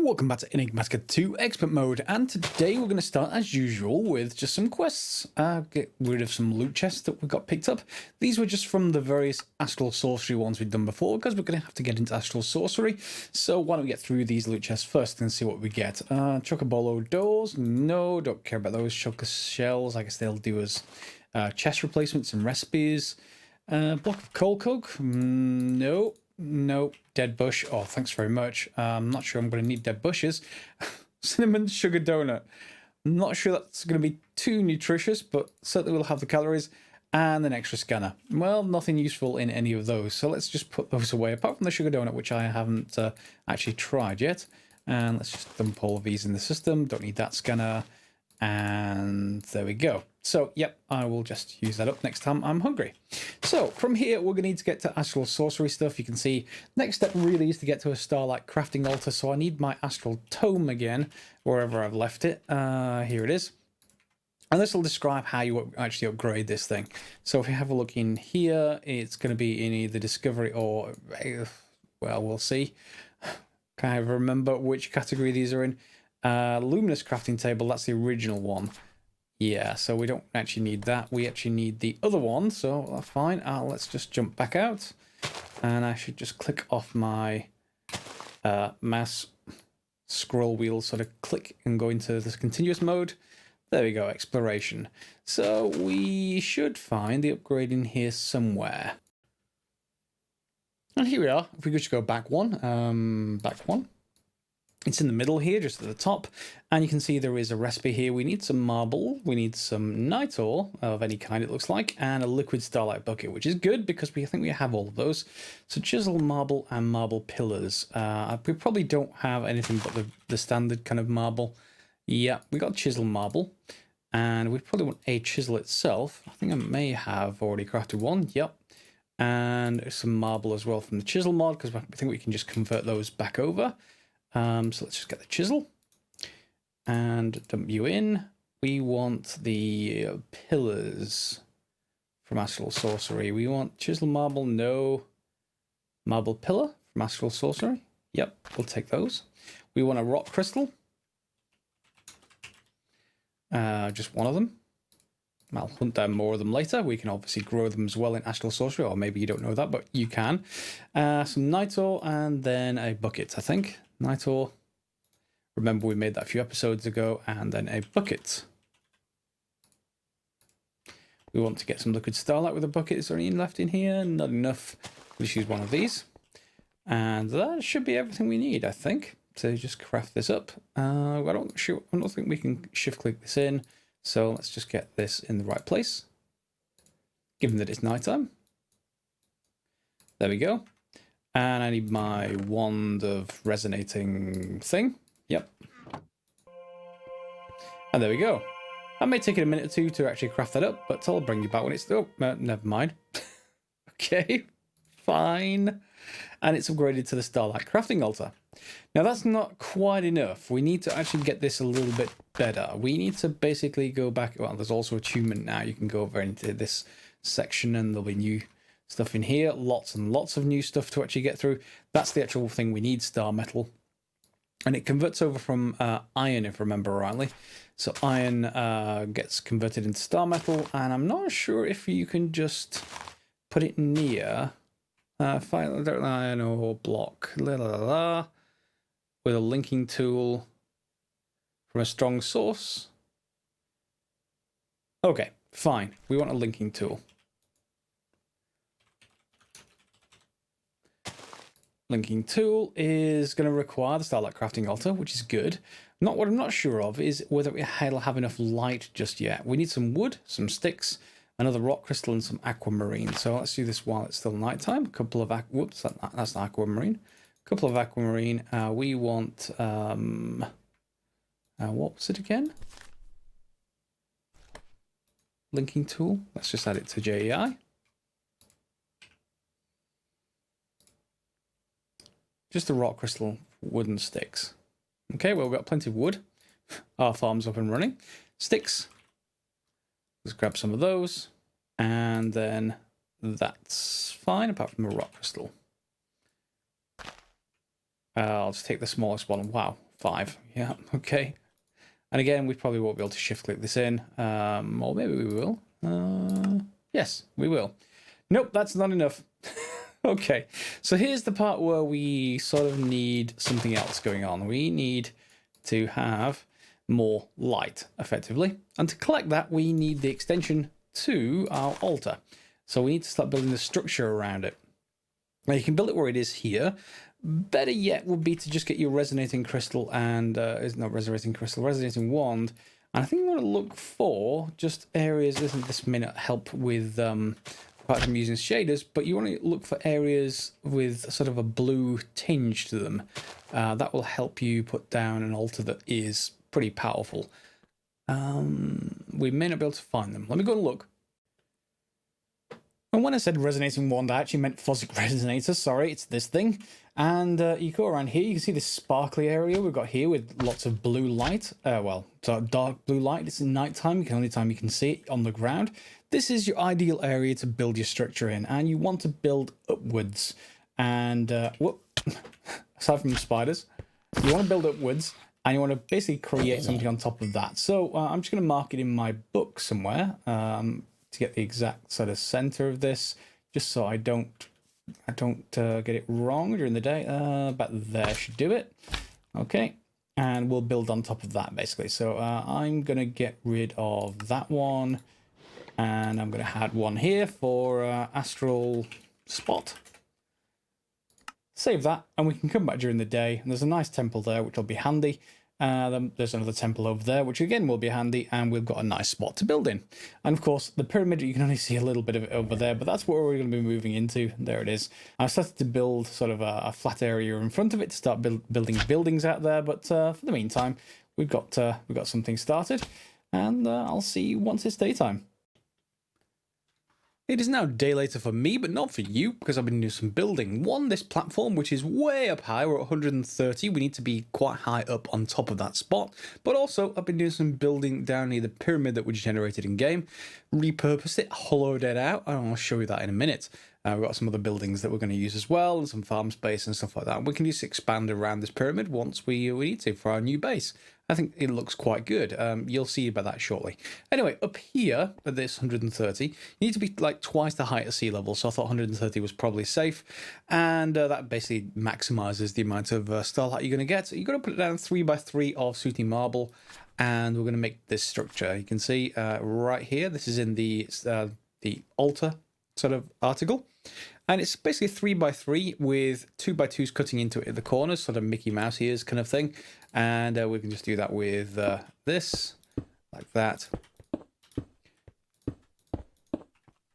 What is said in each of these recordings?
Welcome back to Enigmatica 2 Expert Mode, and today we're going to start as usual with just some quests. Get rid of some loot chests that we got picked up. These were just from the various Astral Sorcery ones we've done before, because we're going to have to get into Astral Sorcery. So why don't we get through these loot chests first and see what we get. Chocobolo doors, no, don't care about those. Choco shells, I guess they'll do as chest replacements and recipes. Block of coal coke, no. Nope. Dead bush. Oh, thanks very much. I'm not sure I'm going to need dead bushes. Cinnamon sugar donut. I'm not sure that's going to be too nutritious, but certainly we'll have the calories. And an extra scanner. Well, nothing useful in any of those, so let's just put those away, apart from the sugar donut, which I haven't actually tried yet. And let's just dump all of these in the system. Don't need that scanner. And there we go. So, yep, I will just use that up next time I'm hungry. So, from here, we're going to need to get to Astral Sorcery stuff. You can see, next step really is to get to a Starlight Crafting Altar. So I need my Astral Tome again, wherever I've left it. Here it is. And this will describe how you actually upgrade this thing. So if you have a look in here, it's going to be in either Discovery or, well, we'll see. Can't ever remember which category these are in. Luminous Crafting Table, that's the original one. Yeah, so we don't actually need that. We actually need the other one, so that's fine. Let's just jump back out. And I should just click off my mouse scroll wheel, sort of click and go into this continuous mode. There we go, exploration. So we should find the upgrade in here somewhere. And here we are. If we could just go back one. It's in the middle here, just at the top, and you can see there is a recipe here. We need some marble, we need some night ore of any kind, it looks like, and a liquid starlight bucket, which is good because we think we have all of those. So chisel, marble, and marble pillars. We probably don't have anything but the standard kind of marble. Yeah, we got chisel marble, and we probably want a chisel itself. I think I may have already crafted one. Yep. And some marble as well from the chisel mod, because I think we can just convert those back over. So let's just get the chisel and dump you in. We want the pillars from Astral Sorcery. We want chisel marble, no. Marble pillar from Astral Sorcery. Yep, we'll take those. We want a rock crystal. Just one of them. I'll hunt down more of them later. We can obviously grow them as well in Astral Sorcery, or maybe you don't know that, but you can. Some night ore, and then a bucket, I think. Night ore. Remember, we made that a few episodes ago, and then a bucket. We want to get some liquid starlight with a bucket. Is there any left in here? Not enough. We'll just use one of these. And that should be everything we need, I think, to just craft this up. I don't think we can shift click this in. So let's just get this in the right place, given that it's nighttime. There we go. And I need my wand of resonating thing. Yep. And there we go. That may take it a minute or two to actually craft that up, but I'll bring you back when it's... Oh, never mind. Okay, fine. And it's upgraded to the Starlight Crafting Altar. Now that's not quite enough. We need to actually get this a little bit better. We need to basically go back. Well, there's also attunement now. You can go over into this section and there'll be new stuff in here. Lots and lots of new stuff to actually get through. That's the actual thing we need, star metal. And it converts over from iron, if I remember rightly. So iron gets converted into star metal. And I'm not sure if you can just put it near iron or block. With a linking tool from a strong source. Okay, fine. We want a linking tool. Linking tool is going to require the Starlight Crafting Altar, which is good. What I'm not sure of is whether we have enough light just yet. We need some wood, some sticks, another rock crystal, and some aquamarine. So let's do this while it's still nighttime. A couple of whoops, that's an aquamarine. Couple of aquamarine. We want what was it again? Linking tool. Let's just add it to JEI. Just a rock crystal, wooden sticks. Okay, well, we've got plenty of wood. Our farm's up and running. Sticks. Let's grab some of those. And then that's fine, apart from a rock crystal. I'll just take the smallest one. Wow, 5. Yeah, okay. And again, we probably won't be able to shift click this in. Or maybe we will. Yes, we will. Nope, that's not enough. Okay, so here's the part where we sort of need something else going on. We need to have more light, effectively. And to collect that, we need the extension to our altar. So we need to start building the structure around it. Now, you can build it where it is here. Better yet would be to just get your resonating crystal and, is not resonating crystal, resonating wand. And I think you want to look for just areas, this may not help with, apart from using shaders, but you want to look for areas with sort of a blue tinge to them. That will help you put down an altar that is pretty powerful. We may not be able to find them. Let me go and look. And when I said resonating wand, I actually meant Phosic resonator. Sorry, it's this thing. And you go around here, you can see this sparkly area we've got here with lots of blue light. Well, so dark blue light. It's nighttime. The only time you can see it on the ground. This is your ideal area to build your structure in, and you want to build upwards. And aside from the spiders, you want to build upwards, and you want to basically create something on top of that. So I'm just going to mark it in my book somewhere to get the exact sort of center of this, just so I don't get it wrong during the day. About there should do it. Okay, and we'll build on top of that basically. So I'm going to get rid of that one. And I'm going to add one here for Astral Spot. Save that, and we can come back during the day. And there's a nice temple there, which will be handy. Then there's another temple over there, which again will be handy, and we've got a nice spot to build in. And of course, the pyramid, you can only see a little bit of it over there, but that's what we're going to be moving into. There it is. I've started to build sort of a flat area in front of it to start building buildings out there, but for the meantime, we've got something started, and I'll see you once it's daytime. It is now day later for me, but not for you, because I've been doing some building. One, this platform, which is way up high, we're at 130. We need to be quite high up on top of that spot. But also, I've been doing some building down near the pyramid that we generated in game. Repurposed it, hollowed it out, and I'll show you that in a minute. We've got some other buildings that we're going to use as well, and some farm space and stuff like that. We can just expand around this pyramid once we need to for our new base. I think it looks quite good. You'll see about that shortly. Anyway, up here at this 130, you need to be like twice the height of sea level. So I thought 130 was probably safe. And that basically maximizes the amount of starlight you're going to get. So you're going to put it down 3x3 of sooty marble. And we're going to make this structure. You can see right here, this is in the altar sort of article. And it's basically 3x3 with 2x2s cutting into it at the corners, sort of Mickey Mouse ears kind of thing. And we can just do that with this, like that.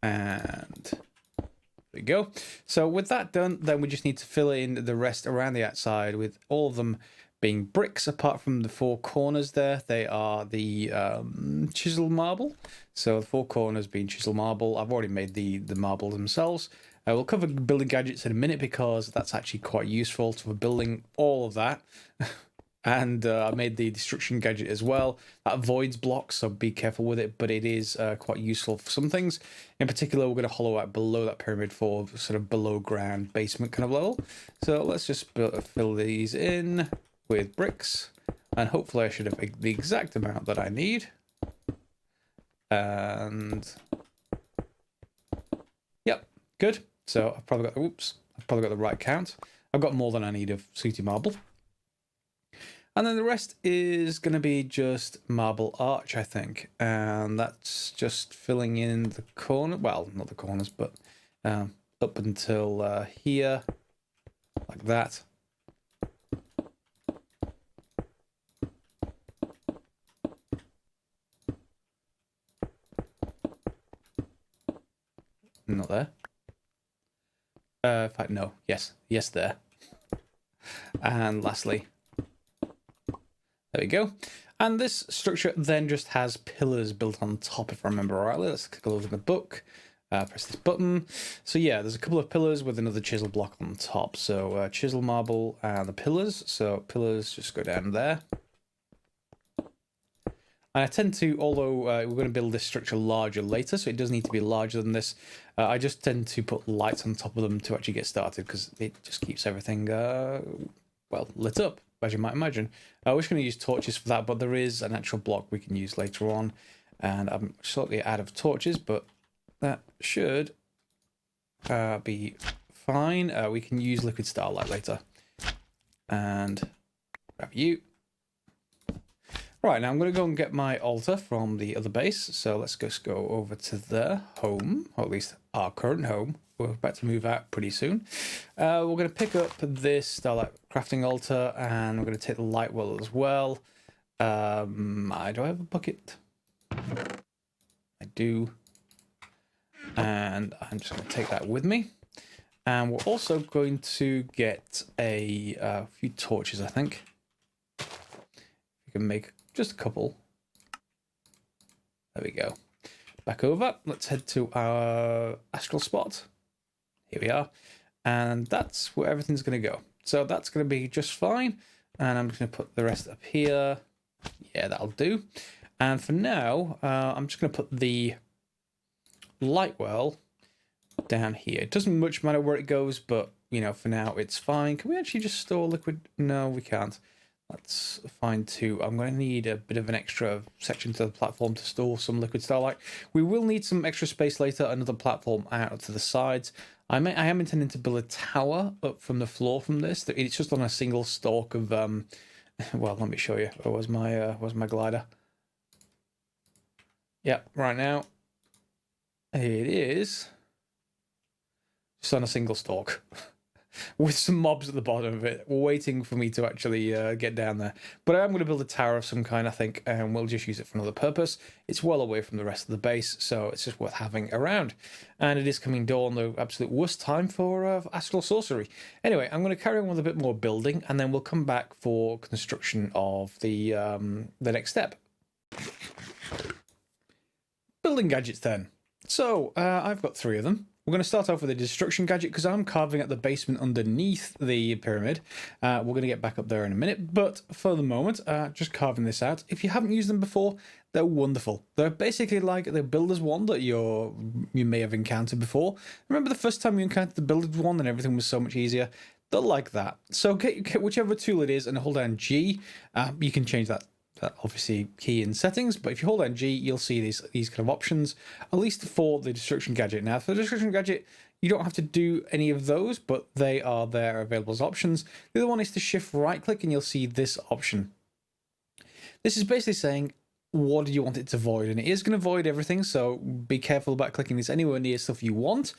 And there we go. So with that done, then we just need to fill in the rest around the outside with all of them being bricks, apart from the 4 corners there. They are the chisel marble. So the 4 corners being chisel marble. I've already made the marble themselves. We'll cover building gadgets in a minute because that's actually quite useful for building all of that. And I made the destruction gadget as well. That avoids blocks, so be careful with it, but it is quite useful for some things. In particular, we're going to hollow out below that pyramid for sort of below ground basement kind of level. So let's just fill these in with bricks, and hopefully I should have the exact amount that I need. And yep, good. So I've probably got the right count. I've got more than I need of sooty marble. And then the rest is going to be just marble arch, I think. And that's just filling in the corner. Well, not the corners, but up until here, like that. Not there. In fact, no. Yes, there. And lastly, there we go. And this structure then just has pillars built on top, if I remember rightly. Let's click over the book. Press this button. So yeah, there's a couple of pillars with another chisel block on top. So chisel marble and the pillars. So pillars just go down there. And I tend to, although we're going to build this structure larger later, so it does need to be larger than this, I just tend to put lights on top of them to actually get started, because it just keeps everything, well, lit up. as you might imagine. We're just going to use torches for that, but there is an actual block we can use later on. And I'm slightly out of torches, but that should be fine. We can use liquid starlight later. And grab you. Right, now I'm going to go and get my altar from the other base. So let's just go over to their home, or at least our current home. We're about to move out pretty soon. We're going to pick up this starlight crafting altar, and we're going to take the light well as well. Do I have a bucket? I do. And I'm just going to take that with me. And we're also going to get a few torches, I think. We can make just a couple. There we go. Back over. Let's head to our astral spot. Here we are. And that's where everything's going to go. So that's going to be just fine. And I'm just going to put the rest up here. Yeah, that'll do. And for now, I'm just going to put the light well down here. It doesn't much matter where it goes, but, you know, for now, it's fine. Can we actually just store liquid? No, we can't. That's fine too. I'm going to need a bit of an extra section to the platform to store some liquid starlight. We will need some extra space later, another platform out to the sides. I am intending to build a tower up from the floor from this. It's just on a single stalk of, well, let me show you. Where's my glider? Yeah, right now, it is just on a single stalk. With some mobs at the bottom of it, waiting for me to actually get down there. But I am going to build a tower of some kind, I think, and we'll just use it for another purpose. It's well away from the rest of the base, so it's just worth having around. And it is coming dawn, the absolute worst time for Astral Sorcery. Anyway, I'm going to carry on with a bit more building, and then we'll come back for construction of the next step. Building gadgets then. So, I've got 3 of them. We're going to start off with a destruction gadget because I'm carving at the basement underneath the pyramid. We're going to get back up there in a minute, but for the moment, just carving this out. If you haven't used them before, they're wonderful. They're basically like the builder's wand that you may have encountered before. Remember the first time you encountered the builder's wand and everything was so much easier? They're like that. So get whichever tool it is and hold down G. You can change that obviously key in settings, but if you hold down G, you'll see these kind of options, at least for the destruction gadget. Now, for the destruction gadget, you don't have to do any of those, but they are there available as options. The other one is to shift right click and you'll see this option. This is basically saying, what do you want it to void? And it is going to void everything, so be careful about clicking this anywhere near stuff you want.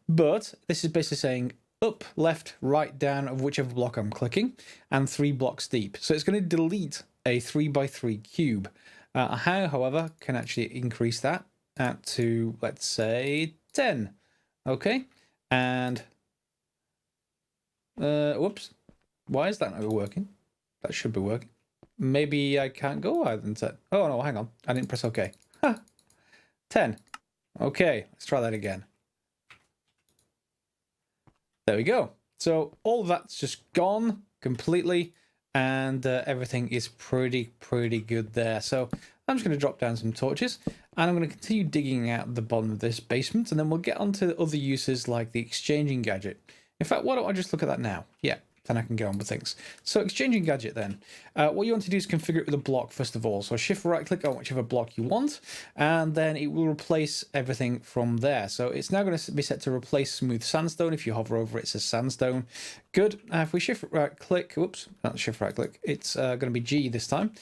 But this is basically saying up, left, right, down of whichever block I'm clicking, and 3 blocks deep. So it's going to delete a 3x3 cube. I, however, can actually increase that out to, let's say, 10. Okay, and whoops, why is that not working? That should be working. Maybe I can't go higher than 10. Oh no, hang on, I didn't press OK. 10. Okay, let's try that again. There we go. So all of that's just gone completely. And everything is pretty good there. So I'm just going to drop down some torches and I'm going to continue digging out the bottom of this basement, and then we'll get onto other uses like the exchanging gadget. In fact, why don't I just look at that now? Yeah, then I can get on with things. So exchanging gadget then. What you want to do is configure it with a block first of all. So shift right click on whichever block you want, and then it will replace everything from there. So it's now going to be set to replace smooth sandstone. If you hover over it, it says sandstone. Good. If we shift right click, whoops, not shift right click, it's going to be G this time.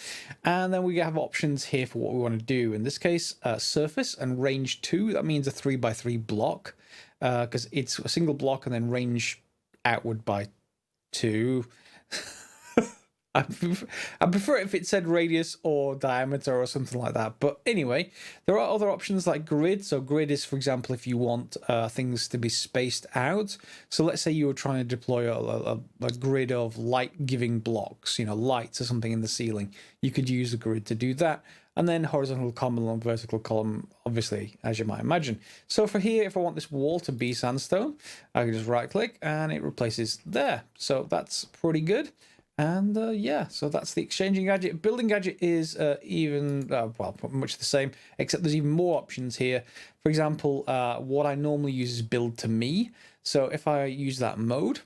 And then we have options here for what we want to do. In this case, surface and range 2. That means a 3x3 block because it's a single block and then range outward by 2. I prefer it if it said radius or diameter or something like that. But anyway, there are other options like grid. So grid is, for example, if you want things to be spaced out. So let's say you were trying to deploy a grid of light-giving blocks, you know, lights or something in the ceiling. You could use a grid to do that. And then horizontal column and vertical column, obviously, as you might imagine. So for here, if I want this wall to be sandstone, I can just right-click and it replaces there. So that's pretty good. And yeah, so that's the exchanging gadget. Building gadget is even, well, much the same, except there's even more options here. For example, what I normally use is build to me. So if I use that mode,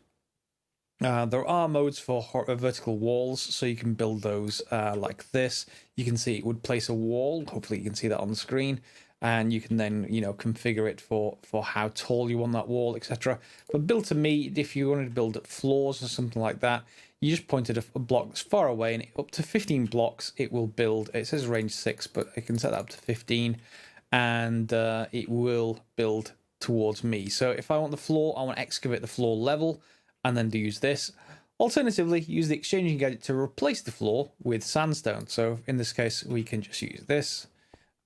There are modes for vertical walls, so you can build those like this. You can see it would place a wall. Hopefully you can see that on the screen. And you can then, configure it for how tall you want that wall, etc. But build to me, if you wanted to build floors or something like that, you just pointed a block that's far away, and up to 15 blocks it will build. It says range 6, but I can set that up to 15, and it will build towards me. So if I want the floor, I want to excavate the floor level, and then use this. Alternatively, use the exchanging gadget to replace the floor with sandstone. So in this case, we can just use this.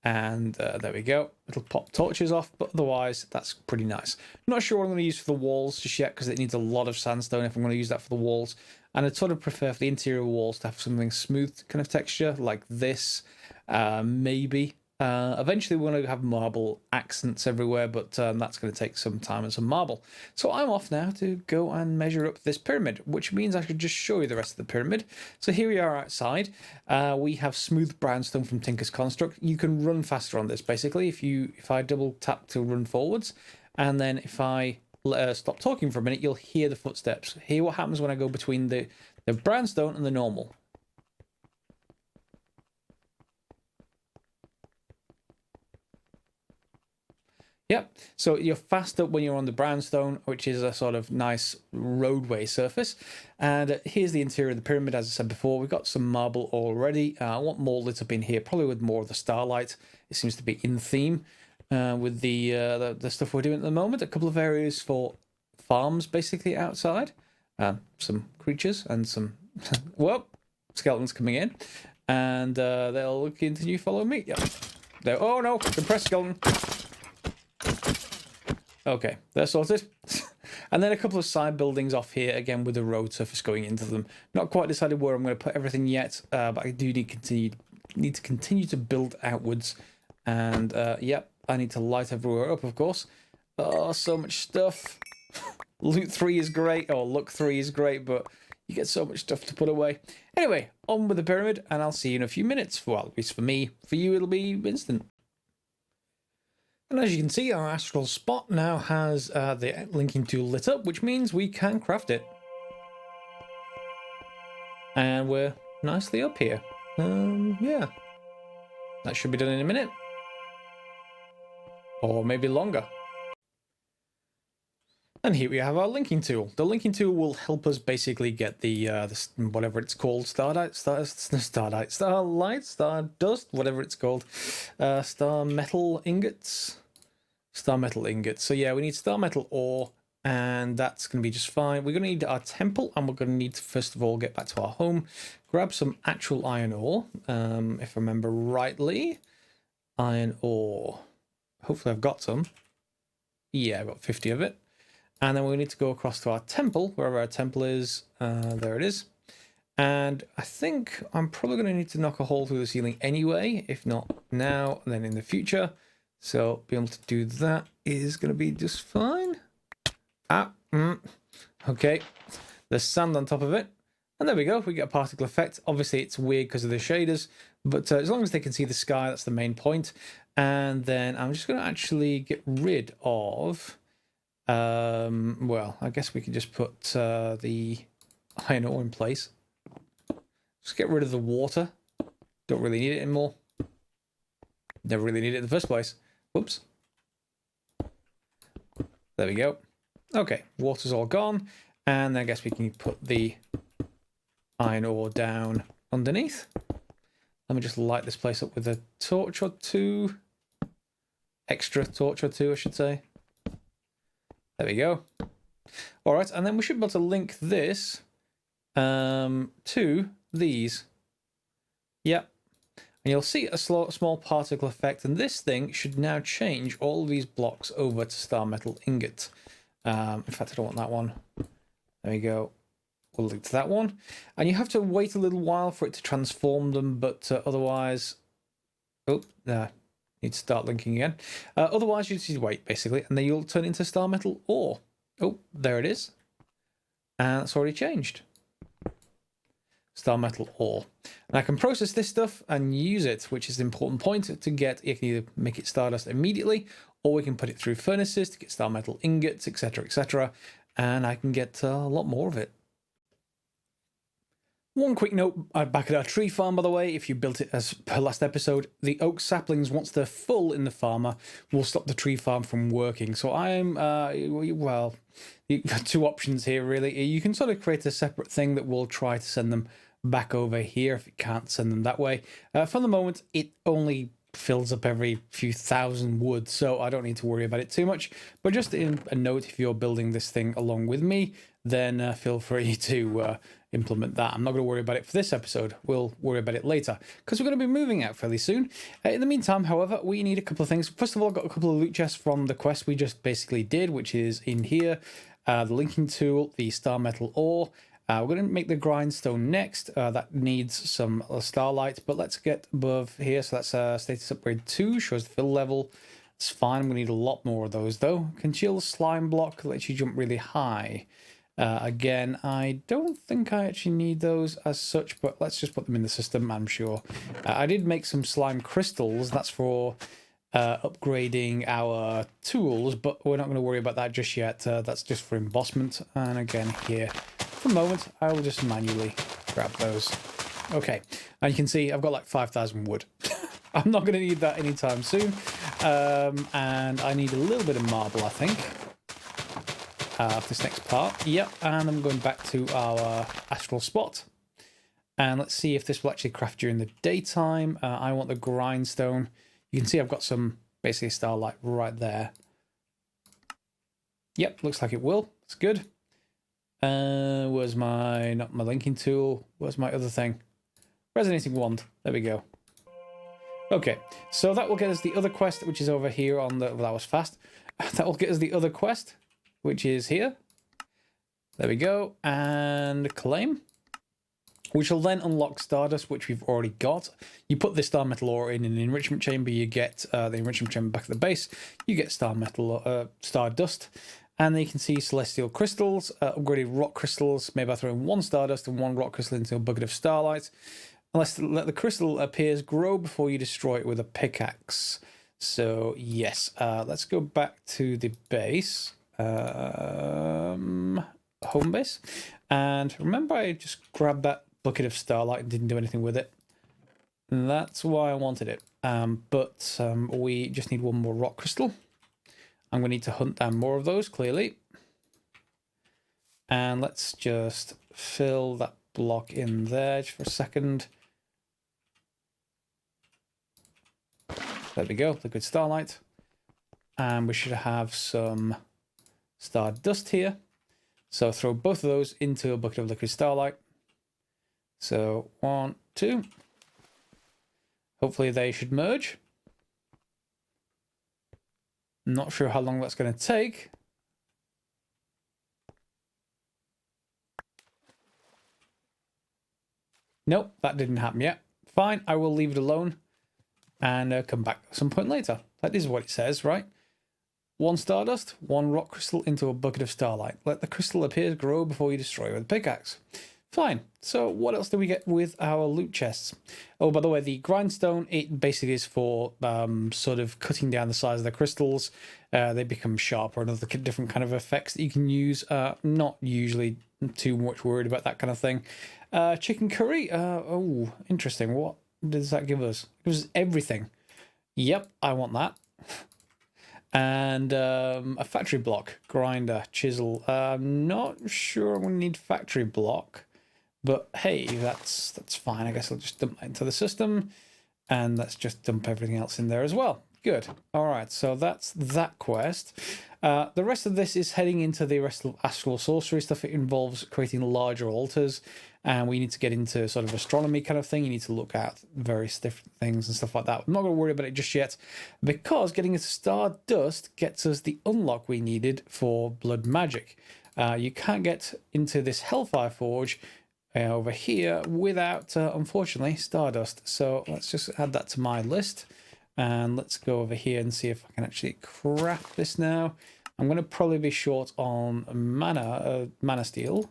And there we go. It'll pop torches off, but otherwise that's pretty nice. I'm not sure what I'm going to use for the walls just yet, because it needs a lot of sandstone if I'm going to use that for the walls. And I'd sort of prefer for the interior walls to have something smooth kind of texture like this, maybe. Eventually we're going to have marble accents everywhere, but that's going to take some time and some marble. So I'm off now to go and measure up this pyramid, which means I should just show you the rest of the pyramid. So here we are outside. We have smooth brownstone from Tinker's Construct. You can run faster on this, basically, if I double tap to run forwards, and then if I stop talking for a minute, you'll hear the footsteps. Hear what happens when I go between the brownstone and the normal. Yep, so you're faster when you're on the brownstone, which is a sort of nice roadway surface. And here's the interior of the pyramid, as I said before. We've got some marble already. I want more lit up in here, probably with more of the starlight. It seems to be in theme with the stuff we're doing at the moment. A couple of areas for farms, basically, outside. Some creatures and some, well, skeletons coming in. And they'll continue following me. Yep. Oh no, compressed skeleton. Okay, they're sorted. And then a couple of side buildings off here, again with the road surface going into them. Not quite decided where I'm going to put everything yet, but I do need to continue to build outwards. And yep, I need to light everywhere up, of course. Oh, so much stuff. Loot 3 is great, or Look 3 is great, but you get so much stuff to put away. Anyway, on with the pyramid, and I'll see you in a few minutes. Well, at least for me. For you, it'll be instant. And as you can see, our astral spot now has the linking tool lit up, which means we can craft it. And we're nicely up here. Yeah. That should be done in a minute. Or maybe longer. And here we have our linking tool. The linking tool will help us basically get the whatever it's called, starlight, stardust, whatever it's called, star metal ingots. Star metal ingots. So yeah, we need star metal ore, and that's going to be just fine. We're going to need our temple, and we're going to need to first of all get back to our home, grab some actual iron ore, if I remember rightly. Iron ore. Hopefully I've got some. Yeah, I've got 50 of it. And then we need to go across to our temple, wherever our temple is. There it is. And I think I'm probably going to need to knock a hole through the ceiling anyway, if not now, and then in the future. So being able to do that is going to be just fine. Okay. There's sand on top of it. And there we go. We get a particle effect. Obviously, it's weird because of the shaders. But as long as they can see the sky, that's the main point. And then I'm just going to actually get rid of... well, I guess we can just put the iron ore in place. Just get rid of the water. Don't really need it anymore. Never really need it in the first place. Whoops. There we go. Okay, water's all gone. And I guess we can put the iron ore down underneath. Let me just light this place up with a torch or two. Extra torch or two, I should say. There we go. All right, and then we should be able to link this to these. Yep. And you'll see a small particle effect, and this thing should now change all of these blocks over to star metal ingot. In fact, I don't want that one. There we go. We'll link to that one. And you have to wait a little while for it to transform them, but otherwise... Oh, there. Need to start linking again. Otherwise, you just need to wait, basically, and then you'll turn into star metal ore. Oh, there it is. And it's already changed. Star metal ore. And I can process this stuff and use it, which is the important point to get. You can either make it stardust immediately, or we can put it through furnaces to get star metal ingots, etc., etc. And I can get a lot more of it. One quick note back at our tree farm, by the way, if you built it as per last episode, the oak saplings, once they're full in the farmer, will stop the tree farm from working. So I'm, well, you've got two options here, really. You can sort of create a separate thing that will try to send them back over here if it can't send them that way. For the moment, it only fills up every few thousand wood, so I don't need to worry about it too much. But just in a note, if you're building this thing along with me, then feel free to implement that. I'm not going to worry about it for this episode. We'll worry about it later because we're going to be moving out fairly soon. In the meantime, however, we need a couple of things. First of all, I've got a couple of loot chests from the quest we just basically did, which is in here. The linking tool, the star metal ore. We're going to make the grindstone next. That needs some starlight, but let's get above here. So that's status upgrade 2, shows the fill level. It's fine. We need a lot more of those though. Congeal slime block lets you jump really high. Again, I don't think I actually need those as such, but let's just put them in the system, I'm sure. I did make some slime crystals. That's for upgrading our tools, but we're not going to worry about that just yet. That's just for embossment. And again, here, for the moment, I will just manually grab those. Okay, and you can see I've got like 5,000 wood. I'm not going to need that anytime soon. And I need a little bit of marble, I think. For this next part. Yep, and I'm going back to our astral spot. And let's see if this will actually craft during the daytime. I want the grindstone. You can see I've got some basically starlight right there. Yep, looks like it will. It's good. Where's my, not my linking tool. Where's my other thing? Resonating wand. There we go. Okay, so that will get us the other quest, which is over here on the, well, that was fast. That will get us the other quest, which is here. There we go. And claim. Which will then unlock Stardust, which we've already got. You put the star metal ore in an enrichment chamber, you get the enrichment chamber back at the base. You get Stardust. And then you can see celestial crystals, upgraded rock crystals, made by throwing one Stardust and one rock crystal into a bucket of starlight. Unless let the crystal appears grow before you destroy it with a pickaxe. So yes, let's go back to the base. Home base, and remember I just grabbed that bucket of starlight and didn't do anything with it. And that's why I wanted it. But we just need one more rock crystal. I'm going to need to hunt down more of those, clearly. And let's just fill that block in there just for a second. There we go, liquid starlight. And we should have some Stardust here. So throw both of those into a bucket of liquid starlight. So 1, 2. Hopefully they should merge. Not sure how long that's going to take. Nope, that didn't happen yet. Fine, I will leave it alone and come back at some point later. That is what it says, right? One Stardust, one rock crystal into a bucket of starlight. Let the crystal appear grow before you destroy it with a pickaxe. Fine. So what else do we get with our loot chests? Oh, by the way, the grindstone, it basically is for sort of cutting down the size of the crystals. They become sharper and other different kind of effects that you can use. Not usually too much worried about that kind of thing. Chicken curry. Oh, interesting. What does that give us? It gives us everything. Yep, I want that. And a factory block, grinder, chisel. I'm not sure I'm going to need factory block, but hey, that's fine. I guess I'll just dump that into the system, and let's just dump everything else in there as well. Good. All right, so that's that quest. The rest of this is heading into the rest of Astral Sorcery stuff. It involves creating larger altars, and we need to get into sort of astronomy kind of thing. You need to look at various different things and stuff like that. I'm not going to worry about it just yet, because getting into Stardust gets us the unlock we needed for blood magic. You can't get into this Hellfire Forge over here without, unfortunately, Stardust. So let's just add that to my list. And let's go over here and see if I can actually craft this now. I'm going to probably be short on mana steel.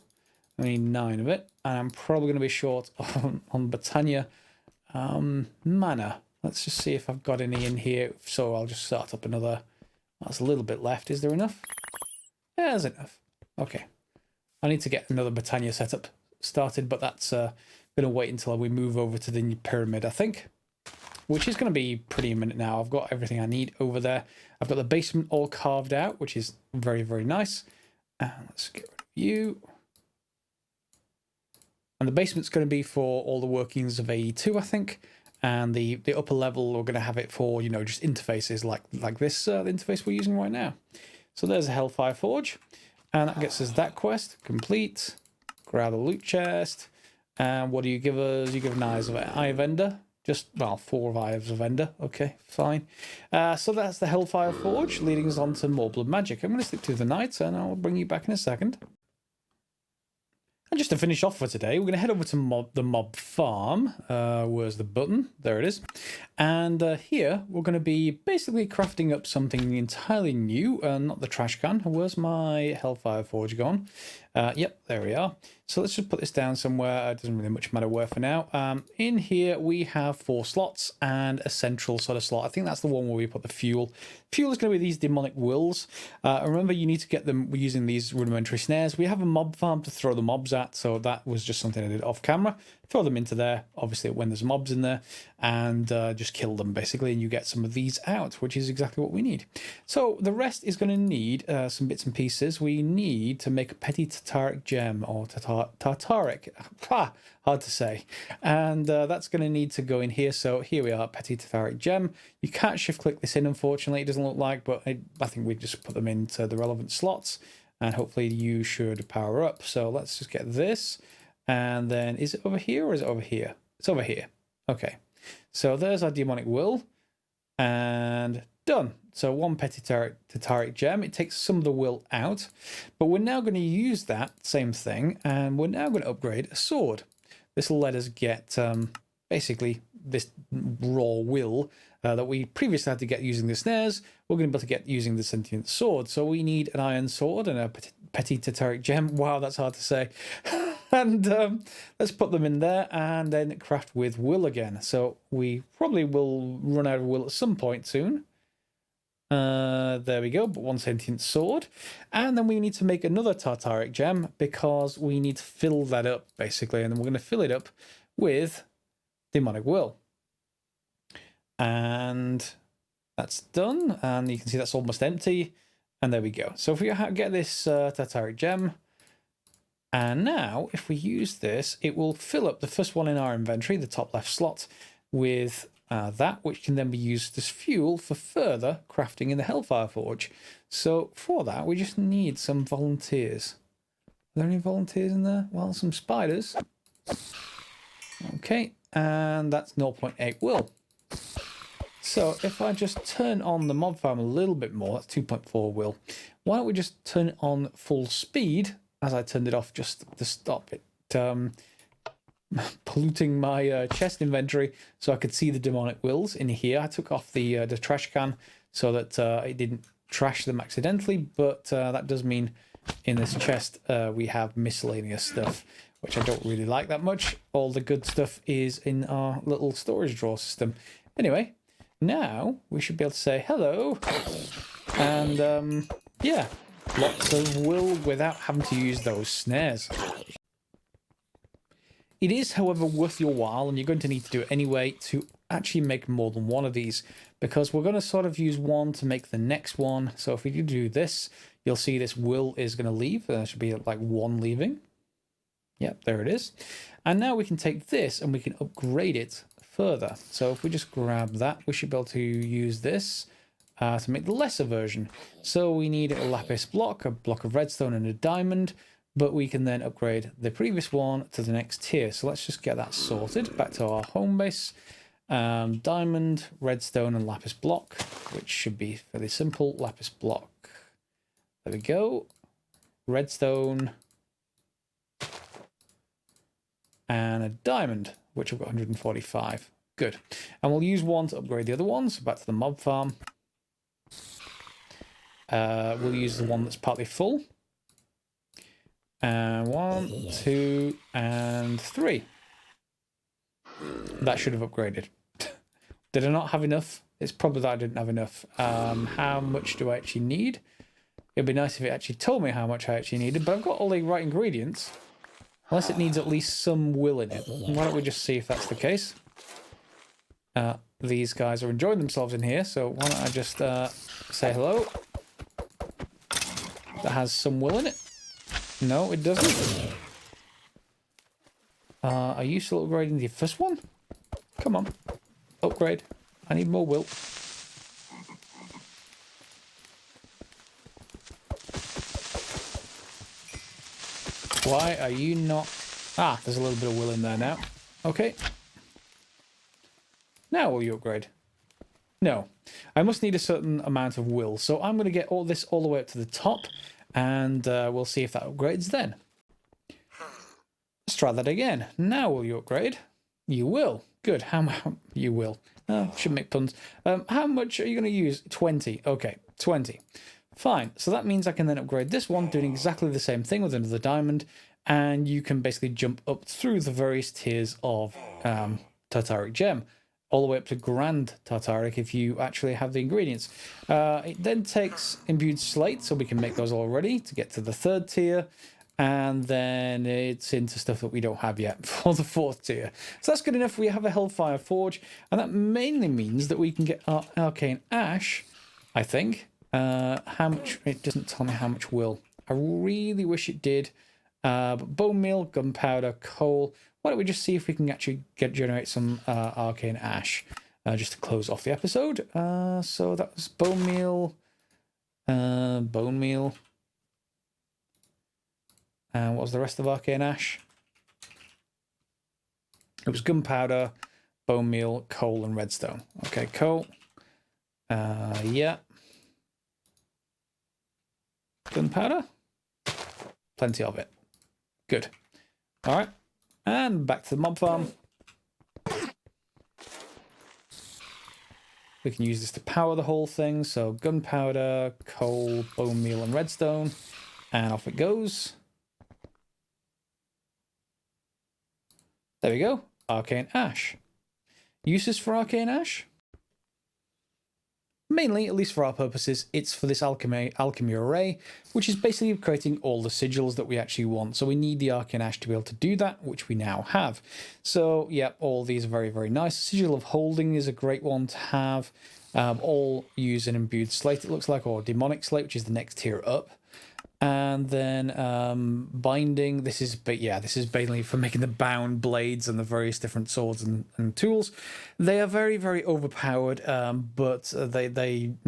I need 9 of it. And I'm probably going to be short on Botania mana. Let's just see if I've got any in here. So I'll just start up another. That's a little bit left. Is there enough? Yeah, there's enough. Okay. I need to get another Botania set up started, but that's going to wait until we move over to the pyramid, I think, which is going to be pretty imminent now. I've got everything I need over there. I've got the basement all carved out, which is very, very nice. And let's get rid of you. And the basement's going to be for all the workings of AE2, I think. And the upper level, we're going to have it for, you know, just interfaces like this, the interface we're using right now. So there's a Hellfire Forge. And that gets us that quest complete. Grab the loot chest. And what do you give us? You give an Eye of Ender. Just, well, 4 Eyes of Ender. Okay, fine. So that's the Hellfire Forge, leading us on to more blood magic. I'm going to stick to the knights, and I'll bring you back in a second. And just to finish off for today, we're going to head over to the mob farm. Where's the button? There it is. And here, we're going to be basically crafting up something entirely new. Not the trash can. Where's my Hellfire Forge gone? Yep, there we are. So let's just put this down somewhere. It doesn't really much matter where for now. In here, we have 4 slots and a central sort of slot. I think that's the one where we put the fuel. Fuel is going to be these demonic wills. Remember, you need to get them using these rudimentary snares. We have a mob farm to throw the mobs at, so that was just something I did off camera. Throw them into there, obviously when there's mobs in there, and just kill them basically, and you get some of these out, which is exactly what we need. So the rest is going to need some bits and pieces. We need to make a petty tartaric gem, or tartaric, hard to say, and that's going to need to go in here. So here we are, petty tartaric gem. You can't shift click this in, unfortunately. It doesn't look like, but I think we just put them into the relevant slots, and hopefully you should power up. So let's just get this. And then, is it over here or is it over here? It's over here. Okay. So there's our demonic will. And done. So 1 petty tartaric gem. It takes some of the will out. But we're now going to use that same thing. And we're now going to upgrade a sword. This will let us get basically this raw will that we previously had to get using the snares. We're going to be able to get using the sentient sword. So we need an iron sword and a petty tartaric gem. Wow, that's hard to say. And let's put them in there and then craft with will again. So we probably will run out of will at some point soon. There we go, but 1 sentient sword. And then we need to make another tartaric gem because we need to fill that up, basically. And then we're going to fill it up with demonic will. And that's done. And you can see that's almost empty. And there we go. So if we get this tartaric gem, and now, if we use this, it will fill up the first one in our inventory, the top left slot, with that, which can then be used as fuel for further crafting in the Hellfire Forge. So for that, we just need some volunteers. Are there any volunteers in there? Well, some spiders. Okay, and that's 0.8 will. So if I just turn on the mob farm a little bit more, that's 2.4 will. Why don't we just turn it on full speed, as I turned it off just to stop it polluting my chest inventory, so I could see the demonic wills in here. I took off the trash can so that it didn't trash them accidentally, but that does mean in this chest we have miscellaneous stuff, which I don't really like that much. All the good stuff is in our little storage drawer system. Anyway, now we should be able to say hello, and yeah, lots of will without having to use those snares. It is, however, worth your while, and you're going to need to do it anyway, to actually make more than one of these, because we're going to sort of use one to make the next one. So if we do this, you'll see this will is going to leave. There should be like 1 leaving. Yep, there it is. And now we can take this and we can upgrade it further. So if we just grab that, we should be able to use this to make the lesser version. So we need a lapis block, a block of redstone, and a diamond. But we can then upgrade the previous one to the next tier. So let's just get that sorted. Back to our home base. Diamond, redstone, and lapis block, which should be fairly simple. Lapis block. There we go. Redstone. And a diamond, which I've got 145. Good. And we'll use one to upgrade the other one. So back to the mob farm. We'll use the one that's partly full. And 1, 2, and 3. That should have upgraded. Did I not have enough? It's probably that I didn't have enough. How much do I actually need? It'd be nice if it actually told me how much I actually needed, but I've got all the right ingredients. Unless it needs at least some will in it. Why don't we just see if that's the case? These guys are enjoying themselves in here, so why don't I just say hello? That has some will in it. No, it doesn't. Are you still upgrading the first one? Come on. Upgrade. I need more will. Why are you not... Ah, there's a little bit of will in there now. Okay. Now will you upgrade? No. I must need a certain amount of will. So I'm going to get all this all the way up to the top. And we'll see if that upgrades then. Let's try that again. Now will you upgrade? You will. Good. How much? You will. Should make puns. How much are you going to use? 20. Okay, 20. Fine. So that means I can then upgrade this one, doing exactly the same thing with another diamond. And you can basically jump up through the various tiers of Tartaric Gem, all the way up to Grand Tartaric if you actually have the ingredients. It then takes Imbued Slate, so we can make those already to get to the 3rd tier. And then it's into stuff that we don't have yet for the 4th tier. So that's good enough. We have a Hellfire Forge, and that mainly means that we can get our Arcane Ash, I think. How much? It doesn't tell me how much will. I really wish it did. But bone meal, gunpowder, coal. Why don't we just see if we can actually generate some Arcane Ash just to close off the episode. So that was bone meal. Bone meal. And what was the rest of Arcane Ash? It was gunpowder, bone meal, coal, and redstone. Okay, coal. Yeah. Gunpowder. Plenty of it. Good. All right. And back to the mob farm. We can use this to power the whole thing. So gunpowder, coal, bone meal, and redstone. And off it goes. There we go. Arcane Ash. Uses for Arcane Ash? Mainly, at least for our purposes, it's for this alchemy array, which is basically creating all the sigils that we actually want. So we need the Arcane Ash to be able to do that, which we now have. So, yeah, all these are very, very nice. Sigil of Holding is a great one to have. All use an Imbued Slate, it looks like, or Demonic Slate, which is the next tier up. And then binding, this is basically for making the bound blades and the various different swords and tools. They are very, very overpowered, but you're going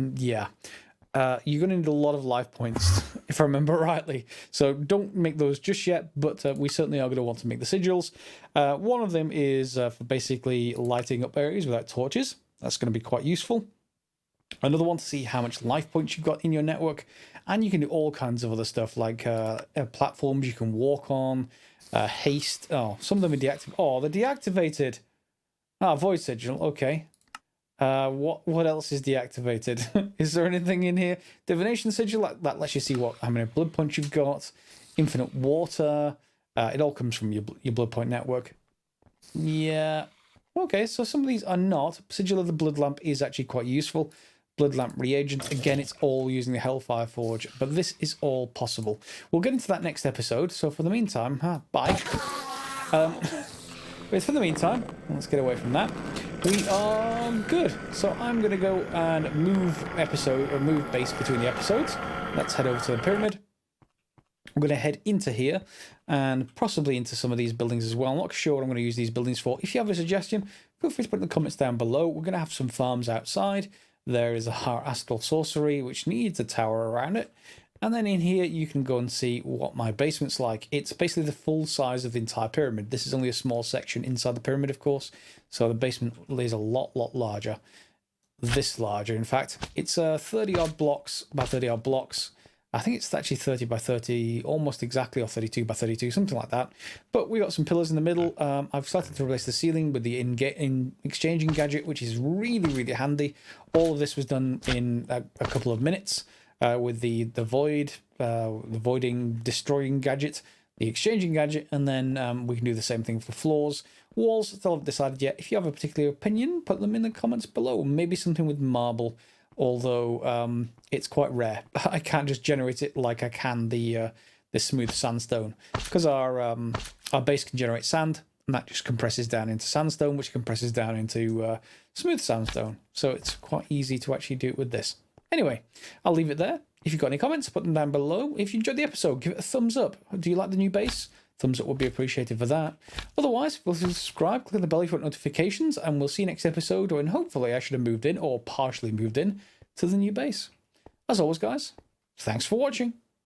to need a lot of life points, if I remember rightly. So don't make those just yet, but we certainly are going to want to make the sigils. One of them is for basically lighting up areas without torches. That's going to be quite useful. Another one to see how much life points you've got in your network. And you can do all kinds of other stuff, like platforms you can walk on, haste. Oh, some of them are deactivated. Oh, they're deactivated. Ah, void sigil. Okay. What else is deactivated? Is there anything in here? Divination sigil, that lets you see how many blood points you've got. Infinite water. It all comes from your blood point network. Yeah. Okay, so some of these are not. Sigil of the Blood Lamp is actually quite useful. Blood Lamp reagent. Again, it's all using the Hellfire Forge, but this is all possible. We'll get into that next episode, so for the meantime, bye. But for the meantime, let's get away from that. We are good. So I'm going to go and move base between the episodes. Let's head over to the pyramid. I'm going to head into here and possibly into some of these buildings as well. I'm not sure what I'm going to use these buildings for. If you have a suggestion, feel free to put it in the comments down below. We're going to have some farms outside. There is a Astral Sorcery, which needs a tower around it. And then in here, you can go and see what my basement's like. It's basically the full size of the entire pyramid. This is only a small section inside the pyramid, of course. So the basement is a lot larger. This larger, in fact. It's 30-odd blocks, about 30-odd blocks. I think it's actually 30 by 30, almost exactly, or 32 by 32, something like that. But we got some pillars in the middle. I've started to replace the ceiling with the exchanging gadget, which is really handy. All of this was done in a couple of minutes with the voiding, destroying gadget, the exchanging gadget, and then we can do the same thing for floors. Walls, still haven't decided yet. If you have a particular opinion, put them in the comments below. Maybe something with marble. Although it's quite rare. I can't just generate it like I can the smooth sandstone, because our Our base can generate sand, and that just compresses down into sandstone, which compresses down into smooth sandstone. So it's quite easy to actually do it with this. Anyway, I'll leave it there. If you've got any comments, put them down below. If you enjoyed the episode, give it a thumbs up. Do you like the new base? Thumbs up would be appreciated for that. Otherwise, we'll subscribe, click on the bell for notifications, and we'll see you next episode, when hopefully I should have moved in, or partially moved in, to the new base. As always, guys, thanks for watching.